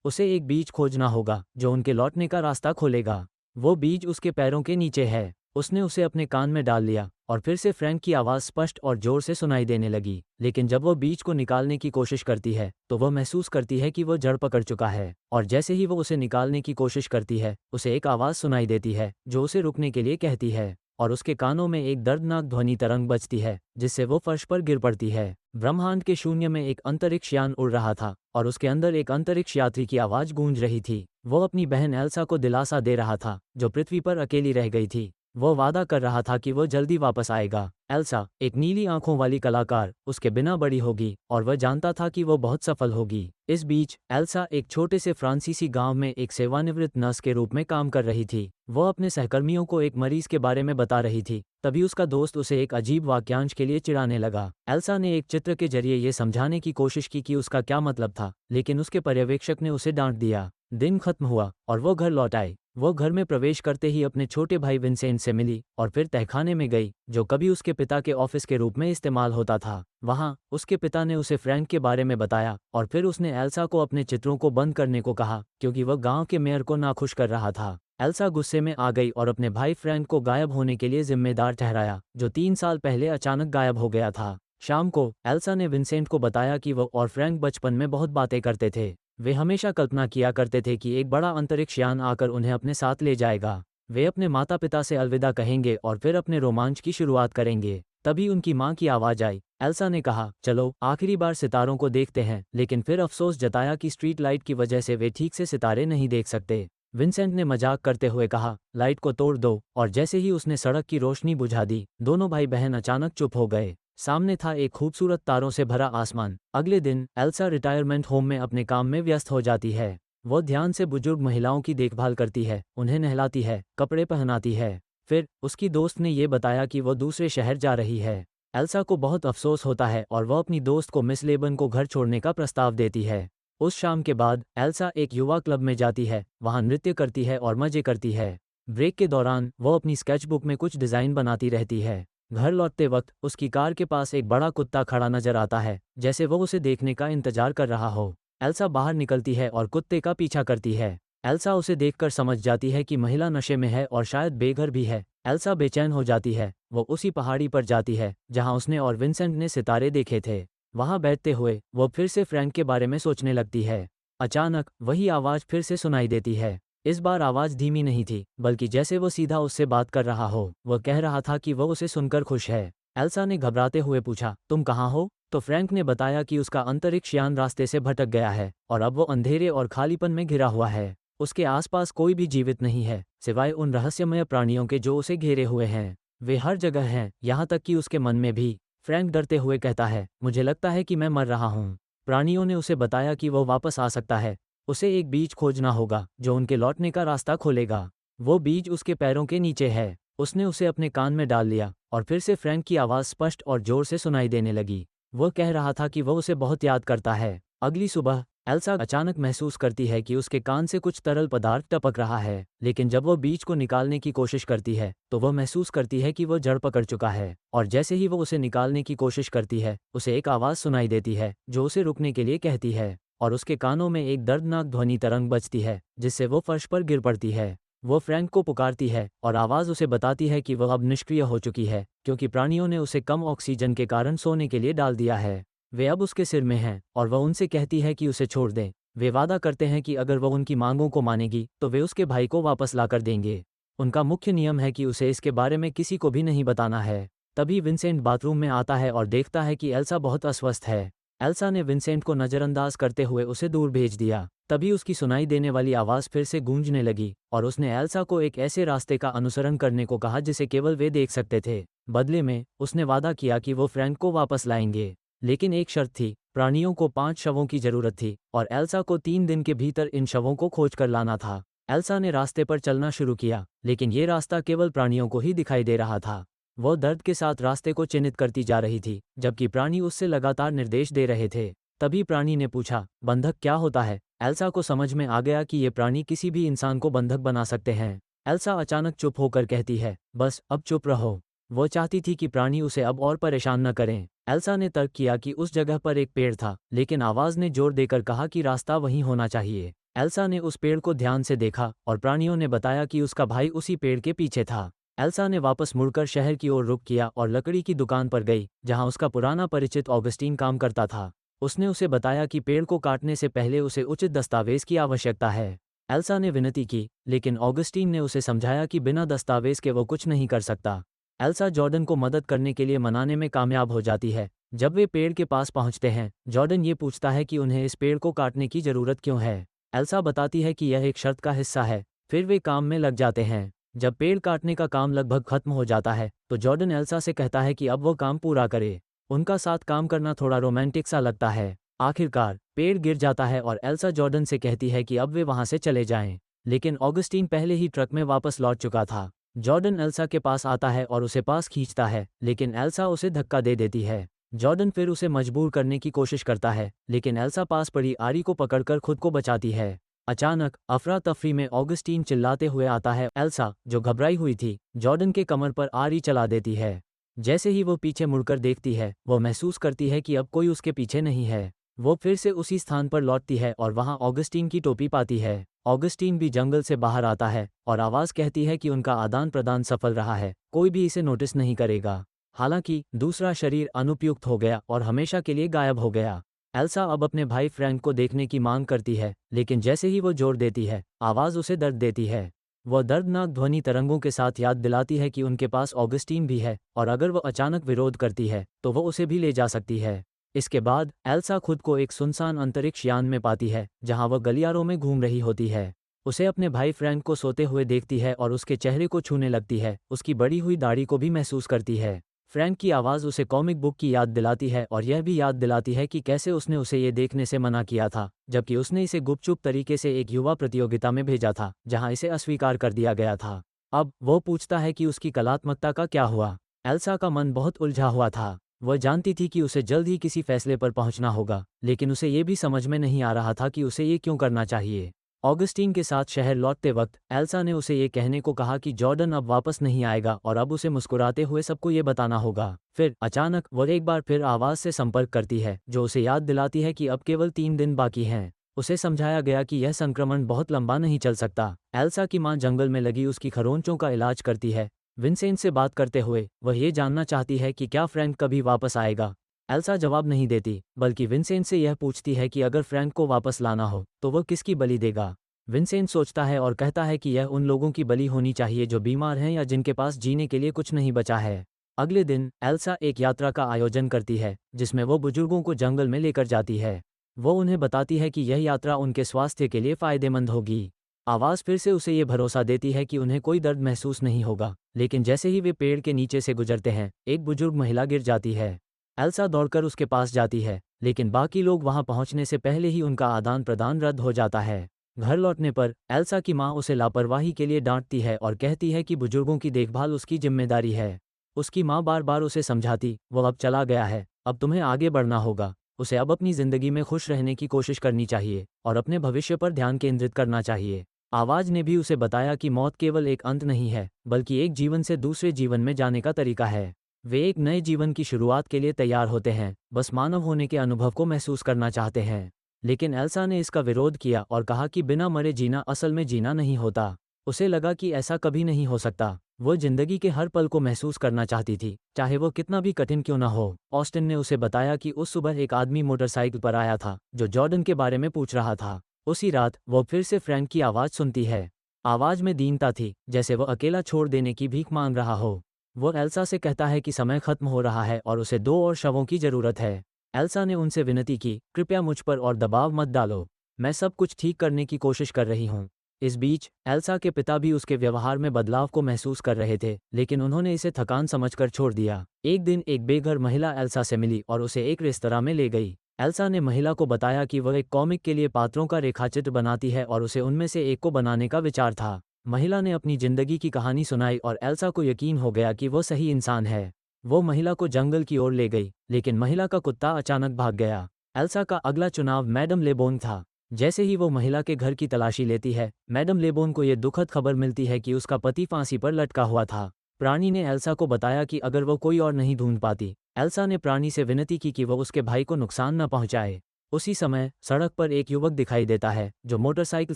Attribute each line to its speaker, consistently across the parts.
Speaker 1: उसे एक बीज खोजना होगा जो उनके लौटने का रास्ता खोलेगा। वो बीज उसके पैरों के नीचे है। उसने उसे अपने कान में डाल लिया और फिर से फ्रैंक की आवाज़ स्पष्ट और जोर से सुनाई देने लगी। लेकिन जब वो बीज को निकालने की कोशिश करती है तो वह महसूस करती है कि वो जड़ पकड़ चुका है, और जैसे ही वो उसे निकालने की कोशिश करती है उसे एक आवाज़ सुनाई देती है जो उसे रुकने के लिए कहती है, और उसके कानों में एक दर्दनाक ध्वनि तरंग बजती है जिससे वो फर्श पर गिर पड़ती है। ब्रह्मांड के शून्य में एक अंतरिक्ष यान उड़ रहा था और उसके अंदर एक अंतरिक्ष यात्री की आवाज़ गूंज रही थी। वो अपनी बहन एल्सा को दिलासा दे रहा था जो पृथ्वी पर अकेली रह गई थी। वो वादा कर रहा था कि वो जल्दी वापस आएगा। एल्सा, एक नीली आंखों वाली कलाकार, उसके बिना बड़ी होगी और वह जानता था कि वो बहुत सफल होगी। इस बीच एल्सा एक छोटे से फ्रांसीसी गांव में एक सेवानिवृत्त नर्स के रूप में काम कर रही थी। वो अपने सहकर्मियों को एक मरीज के बारे में बता रही थी। तभी उसका दोस्त उसे एक अजीब वाक्यांश के लिए चिढ़ाने लगा। एल्सा ने एक चित्र के जरिए ये समझाने की कोशिश की कि उसका क्या मतलब था, लेकिन उसके पर्यवेक्षक ने उसे डांट दिया। दिन खत्म हुआ और वो घर लौट आई। वो घर में प्रवेश करते ही अपने छोटे भाई विंसेंट से मिली और फिर तहखाने में गई जो कभी उसके पिता के ऑफिस के रूप में इस्तेमाल होता था। वहाँ उसके पिता ने उसे फ्रैंक के बारे में बताया और फिर उसने एल्सा को अपने चित्रों को बंद करने को कहा क्योंकि वह गांव के मेयर को नाखुश कर रहा था। एल्सा गुस्से में आ गई और अपने भाई फ्रैंक को गायब होने के लिए जिम्मेदार ठहराया, जो 3 साल पहले अचानक गायब हो गया था। शाम को एल्सा ने विंसेंट को बताया कि वो और फ्रैंक बचपन में बहुत बातें करते थे। वे हमेशा कल्पना किया करते थे कि एक बड़ा अंतरिक्ष यान आकर उन्हें अपने साथ ले जाएगा। वे अपने माता पिता से अलविदा कहेंगे और फिर अपने रोमांच की शुरुआत करेंगे। तभी उनकी मां की आवाज़ आई। एल्सा ने कहा, चलो आखिरी बार सितारों को देखते हैं, लेकिन फिर अफसोस जताया कि स्ट्रीट लाइट की वजह से वे ठीक से सितारे नहीं देख सकते। विंसेंट ने मजाक करते हुए कहा, लाइट को तोड़ दो, और जैसे ही उसने सड़क की रोशनी बुझा दी, दोनों भाई बहन अचानक चुप हो गए। सामने था एक खूबसूरत तारों से भरा आसमान। अगले दिन एल्सा रिटायरमेंट होम में अपने काम में व्यस्त हो जाती है। वो ध्यान से बुजुर्ग महिलाओं की देखभाल करती है, उन्हें नहलाती है, कपड़े पहनाती है। फिर उसकी दोस्त ने ये बताया कि वो दूसरे शहर जा रही है। एल्सा को बहुत अफसोस होता है और वह अपनी दोस्त को मिस लेबन को घर छोड़ने का प्रस्ताव देती है। उस शाम के बाद एल्सा एक युवा क्लब में जाती है, वहाँ नृत्य करती है और मजे करती है। ब्रेक के दौरान वो अपनी स्केचबुक में कुछ डिज़ाइन बनाती रहती है। घर लौटते वक्त उसकी कार के पास एक बड़ा कुत्ता खड़ा नजर आता है, जैसे वो उसे देखने का इंतजार कर रहा हो। एल्सा बाहर निकलती है और कुत्ते का पीछा करती है। एल्सा उसे देखकर समझ जाती है कि महिला नशे में है और शायद बेघर भी है। एल्सा बेचैन हो जाती है। वो उसी पहाड़ी पर जाती है जहां उसने और विंसेंट ने सितारे देखे थे। वहां बैठते हुए वो फिर से फ्रैंक के बारे में सोचने लगती है। अचानक वही आवाज़ फिर से सुनाई देती है। इस बार आवाज़ धीमी नहीं थी, बल्कि जैसे वो सीधा उससे बात कर रहा हो। वह कह रहा था कि वह उसे सुनकर खुश है। एल्सा ने घबराते हुए पूछा, तुम कहाँ हो? तो फ्रैंक ने बताया कि उसका अंतरिक्ष यान रास्ते से भटक गया है और अब वो अंधेरे और खालीपन में घिरा हुआ है। उसके आसपास कोई भी जीवित नहीं है, सिवाय उन रहस्यमय प्राणियों के जो उसे घेरे हुए हैं। वे हर जगह हैं, यहाँ तक कि उसके मन में भी। फ्रैंक डरते हुए कहता है, मुझे लगता है कि मैं मर रहा हूँ। प्राणियों ने उसे बताया कि वो वापस आ सकता है। उसे एक बीज खोजना होगा जो उनके लौटने का रास्ता खोलेगा। वो बीज उसके पैरों के नीचे है। उसने उसे अपने कान में डाल लिया और फिर से फ्रैंक की आवाज़ स्पष्ट और जोर से सुनाई देने लगी। वो कह रहा था कि वह उसे बहुत याद करता है। अगली सुबह एल्सा अचानक महसूस करती है कि उसके कान से कुछ तरल पदार्थ टपक रहा है, लेकिन जब वो बीज को निकालने की कोशिश करती है तो वह महसूस करती है कि वह जड़ पकड़ चुका है, और जैसे ही वो उसे निकालने की कोशिश करती है उसे एक आवाज़ सुनाई देती है जो उसे रुकने के लिए कहती है, और उसके कानों में एक दर्दनाक ध्वनि तरंग बजती है जिससे वो फर्श पर गिर पड़ती है। वो फ्रैंक को पुकारती है और आवाज़ उसे बताती है कि वह अब निष्क्रिय हो चुकी है क्योंकि प्राणियों ने उसे कम ऑक्सीजन के कारण सोने के लिए डाल दिया है। वे अब उसके सिर में हैं और वह उनसे कहती है कि उसे छोड़ दें। वे वादा करते हैं कि अगर वह उनकी मांगों को मानेगी तो वे उसके भाई को वापस ला कर देंगे। उनका मुख्य नियम है कि उसे इसके बारे में किसी को भी नहीं बताना है। तभी विंसेंट बाथरूम में आता है और देखता है कि एल्सा बहुत अस्वस्थ है। एल्सा ने विंसेंट को नज़रअंदाज करते हुए उसे दूर भेज दिया। तभी उसकी सुनाई देने वाली आवाज़ फिर से गूंजने लगी और उसने एल्सा को एक ऐसे रास्ते का अनुसरण करने को कहा जिसे केवल वे देख सकते थे। बदले में उसने वादा किया कि वो फ्रैंक को वापस लाएंगे, लेकिन एक शर्त थी। प्राणियों को 5 शवों की जरूरत थी और एल्सा को 3 दिन के भीतर इन शवों को खोज कर लाना था। एल्सा ने रास्ते पर चलना शुरू किया, लेकिन ये रास्ता केवल प्राणियों को ही दिखाई दे रहा था। वो दर्द के साथ रास्ते को चिन्हित करती जा रही थी, जबकि प्राणी उससे लगातार निर्देश दे रहे थे। तभी प्राणी ने पूछा, बंधक क्या होता है? एल्सा को समझ में आ गया कि ये प्राणी किसी भी इंसान को बंधक बना सकते हैं। एल्सा अचानक चुप होकर कहती है, बस अब चुप रहो। वो चाहती थी कि प्राणी उसे अब और परेशान न करें। एल्सा ने तर्क किया कि उस जगह पर एक पेड़ था, लेकिन आवाज़ ने जोर देकर कहा कि रास्ता वहीं होना चाहिए। एल्सा ने उस पेड़ को ध्यान से देखा और प्राणियों ने बताया कि उसका भाई उसी पेड़ के पीछे था। एल्सा ने वापस मुड़कर शहर की ओर रुख किया और लकड़ी की दुकान पर गई, जहां उसका पुराना परिचित ऑगस्टीन काम करता था। उसने उसे बताया कि पेड़ को काटने से पहले उसे उचित दस्तावेज की आवश्यकता है। एल्सा ने विनती की, लेकिन ऑगस्टीन ने उसे समझाया कि बिना दस्तावेज के वो कुछ नहीं कर सकता। एल्सा जॉर्डन को मदद करने के लिए मनाने में कामयाब हो जाती है। जब वे पेड़ के पास पहुंचते हैं, जॉर्डन ये पूछता है कि उन्हें इस पेड़ को काटने की जरूरत क्यों है। एल्सा बताती है कि यह एक शर्त का हिस्सा है। फिर वे काम में लग जाते हैं। जब पेड़ काटने का काम लगभग खत्म हो जाता है, तो जॉर्डन एल्सा से कहता है कि अब वो काम पूरा करे। उनका साथ काम करना थोड़ा रोमांटिक सा लगता है। आखिरकार पेड़ गिर जाता है और एल्सा जॉर्डन से कहती है कि अब वे वहां से चले जाएं। लेकिन ऑगस्टीन पहले ही ट्रक में वापस लौट चुका था। जॉर्डन एल्सा के पास आता है और उसे पास खींचता है, लेकिन एल्सा उसे धक्का दे देती है। जॉर्डन फिर उसे मजबूर करने की कोशिश करता है, लेकिन एल्सा पास पड़ी आरी को पकड़कर खुद को बचाती है। अचानक अफरा तफरी में ऑगस्टीन चिल्लाते हुए आता है। एल्सा, जो घबराई हुई थी, जॉर्डन के कमर पर आरी चला देती है। जैसे ही वो पीछे मुड़कर देखती है, वो महसूस करती है कि अब कोई उसके पीछे नहीं है। वो फिर से उसी स्थान पर लौटती है और वहां ऑगस्टीन की टोपी पाती है। ऑगस्टीन भी जंगल से बाहर आता है और आवाज़ कहती है कि उनका आदान प्रदान सफल रहा है, कोई भी इसे नोटिस नहीं करेगा। हालांकि दूसरा शरीर अनुपयुक्त हो गया और हमेशा के लिए गायब हो गया। एल्सा अब अपने भाई फ्रैंक को देखने की मांग करती है, लेकिन जैसे ही वो जोर देती है, आवाज़ उसे दर्द देती है। वह दर्दनाक ध्वनि तरंगों के साथ याद दिलाती है कि उनके पास ऑगस्टीन भी है और अगर वो अचानक विरोध करती है तो वो उसे भी ले जा सकती है। इसके बाद एल्सा खुद को एक सुनसान अंतरिक्ष यान में पाती है, जहां वह गलियारों में घूम रही होती है। उसे अपने भाई फ्रैंक को सोते हुए देखती है और उसके चेहरे को छूने लगती है, उसकी बड़ी हुई दाढ़ी को भी महसूस करती है। फ्रैंक की आवाज़ उसे कॉमिक बुक की याद दिलाती है और यह भी याद दिलाती है कि कैसे उसने उसे ये देखने से मना किया था, जबकि उसने इसे गुपचुप तरीके से एक युवा प्रतियोगिता में भेजा था, जहां इसे अस्वीकार कर दिया गया था। अब वो पूछता है कि उसकी कलात्मकता का क्या हुआ। एल्सा का मन बहुत उलझा हुआ था। वह जानती थी कि उसे जल्द ही किसी फैसले पर पहुंचना होगा, लेकिन उसे ये भी समझ में नहीं आ रहा था कि उसे ये क्यों करना चाहिए। ऑगस्टीन के साथ शहर लौटते वक्त एल्सा ने उसे ये कहने को कहा कि जॉर्डन अब वापस नहीं आएगा और अब उसे मुस्कुराते हुए सबको ये बताना होगा। फिर अचानक वह एक बार फिर आवाज़ से संपर्क करती है, जो उसे याद दिलाती है कि अब केवल 3 दिन बाकी हैं। उसे समझाया गया कि यह संक्रमण बहुत लंबा नहीं चल सकता। एल्सा की मां जंगल में लगी उसकी खरोंचों का इलाज करती है। विंसेंट से बात करते हुए वह ये जानना चाहती है कि क्या फ्रैंक कभी वापस आएगा। एल्सा जवाब नहीं देती, बल्कि विंसेंट से यह पूछती है कि अगर फ्रैंक को वापस लाना हो तो वह किसकी बलि देगा। विंसेंट सोचता है और कहता है कि यह उन लोगों की बलि होनी चाहिए जो बीमार हैं या जिनके पास जीने के लिए कुछ नहीं बचा है। अगले दिन एल्सा एक यात्रा का आयोजन करती है, जिसमें वो बुजुर्गों को जंगल में लेकर जाती है। वो उन्हें बताती है कि यह यात्रा उनके स्वास्थ्य के लिए फ़ायदेमंद होगी। आवाज़ फिर से उसे ये भरोसा देती है कि उन्हें कोई दर्द महसूस नहीं होगा, लेकिन जैसे ही वे पेड़ के नीचे से गुजरते हैं, एक बुजुर्ग महिला गिर जाती है। एल्सा दौड़कर उसके पास जाती है, लेकिन बाकी लोग वहां पहुंचने से पहले ही उनका आदान प्रदान रद्द हो जाता है। घर लौटने पर एल्सा की मां उसे लापरवाही के लिए डांटती है और कहती है कि बुजुर्गों की देखभाल उसकी जिम्मेदारी है। उसकी मां बार बार उसे समझाती, वो अब चला गया है, अब तुम्हें आगे बढ़ना होगा। उसे अब अपनी जिंदगी में खुश रहने की कोशिश करनी चाहिए और अपने भविष्य पर ध्यान केंद्रित करना चाहिए। आवाज ने भी उसे बताया कि मौत केवल एक अंत नहीं है, बल्कि एक जीवन से दूसरे जीवन में जाने का तरीका है। वे एक नए जीवन की शुरुआत के लिए तैयार होते हैं, बस मानव होने के अनुभव को महसूस करना चाहते हैं। लेकिन एल्सा ने इसका विरोध किया और कहा कि बिना मरे जीना असल में जीना नहीं होता। उसे लगा कि ऐसा कभी नहीं हो सकता। वो जिंदगी के हर पल को महसूस करना चाहती थी, चाहे वो कितना भी कठिन क्यों न हो। ऑस्टिन ने उसे बताया कि उस सुबह एक आदमी मोटरसाइकिल पर आया था, जो जॉर्डन के बारे में पूछ रहा था। उसी रात वो फिर से फ्रैंक की आवाज़ सुनती है। आवाज़ में दीनता थी, जैसे वो अकेला छोड़ देने की भीख मांग रहा हो। वो एल्सा से कहता है कि समय खत्म हो रहा है और उसे 2 और शवों की ज़रूरत है। एल्सा ने उनसे विनती की, कृपया मुझ पर और दबाव मत डालो, मैं सब कुछ ठीक करने की कोशिश कर रही हूँ। इस बीच एल्सा के पिता भी उसके व्यवहार में बदलाव को महसूस कर रहे थे, लेकिन उन्होंने इसे थकान समझकर छोड़ दिया। एक दिन एक बेघर महिला एल्सा से मिली और उसे एक रेस्तरां में ले गई। एल्सा ने महिला को बताया कि वह एक कॉमिक के लिए पात्रों का रेखाचित्र बनाती है और उसे उनमें से एक को बनाने का विचार था। महिला ने अपनी जिंदगी की कहानी सुनाई और एल्सा को यकीन हो गया कि वो सही इंसान है। वो महिला को जंगल की ओर ले गई, लेकिन महिला का कुत्ता अचानक भाग गया। एल्सा का अगला चुनाव मैडम लेबोन था। जैसे ही वो महिला के घर की तलाशी लेती है, मैडम लेबोन को ये दुखद खबर मिलती है कि उसका पति फांसी पर लटका हुआ था। प्राणी ने एल्सा को बताया कि अगर वो कोई और नहीं ढूंढ पाती। एल्सा ने प्राणी से विनती की कि वो उसके भाई को नुकसान न पहुंचाए। उसी समय सड़क पर एक युवक दिखाई देता है जो मोटरसाइकिल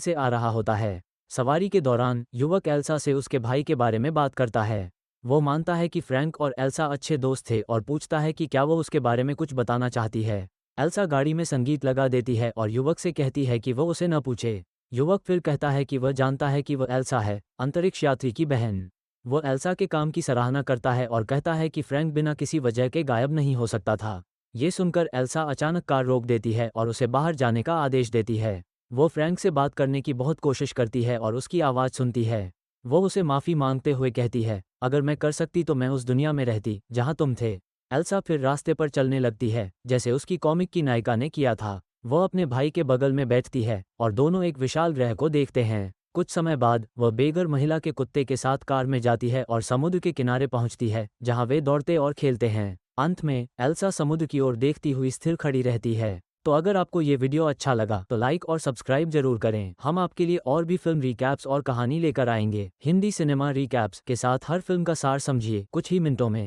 Speaker 1: से आ रहा होता है। सवारी के दौरान युवक एल्सा से उसके भाई के बारे में बात करता है। वो मानता है कि फ्रैंक और एल्सा अच्छे दोस्त थे और पूछता है कि क्या वो उसके बारे में कुछ बताना चाहती है। एल्सा गाड़ी में संगीत लगा देती है और युवक से कहती है कि वो उसे न पूछे। युवक फिर कहता है कि वह जानता है कि वह एल्सा है, अंतरिक्ष यात्री की बहन। वो एल्सा के काम की सराहना करता है और कहता है कि फ्रैंक बिना किसी वजह के गायब नहीं हो सकता था। ये सुनकर एल्सा अचानक कार रोक देती है और उसे बाहर जाने का आदेश देती है। वो फ्रैंक से बात करने की बहुत कोशिश करती है और उसकी आवाज़ सुनती है। वो उसे माफ़ी मांगते हुए कहती है, अगर मैं कर सकती तो मैं उस दुनिया में रहती जहाँ तुम थे। एल्सा फिर रास्ते पर चलने लगती है जैसे उसकी कॉमिक की नायिका ने किया था। वो अपने भाई के बगल में बैठती है और दोनों एक विशाल ग्रह को देखते हैं। कुछ समय बाद वह बेघर महिला के कुत्ते के साथ कार में जाती है और समुद्र के किनारे पहुंचती है जहां वे दौड़ते और खेलते हैं। अंत में एल्सा समुद्र की ओर देखती हुई स्थिर खड़ी रहती है। तो अगर आपको ये वीडियो अच्छा लगा तो लाइक और सब्सक्राइब जरूर करें। हम आपके लिए और भी फिल्म रिकैप्स और कहानी लेकर आएंगे। हिंदी सिनेमा रिकैप्स के साथ हर फिल्म का सार समझिए कुछ ही मिनटों में।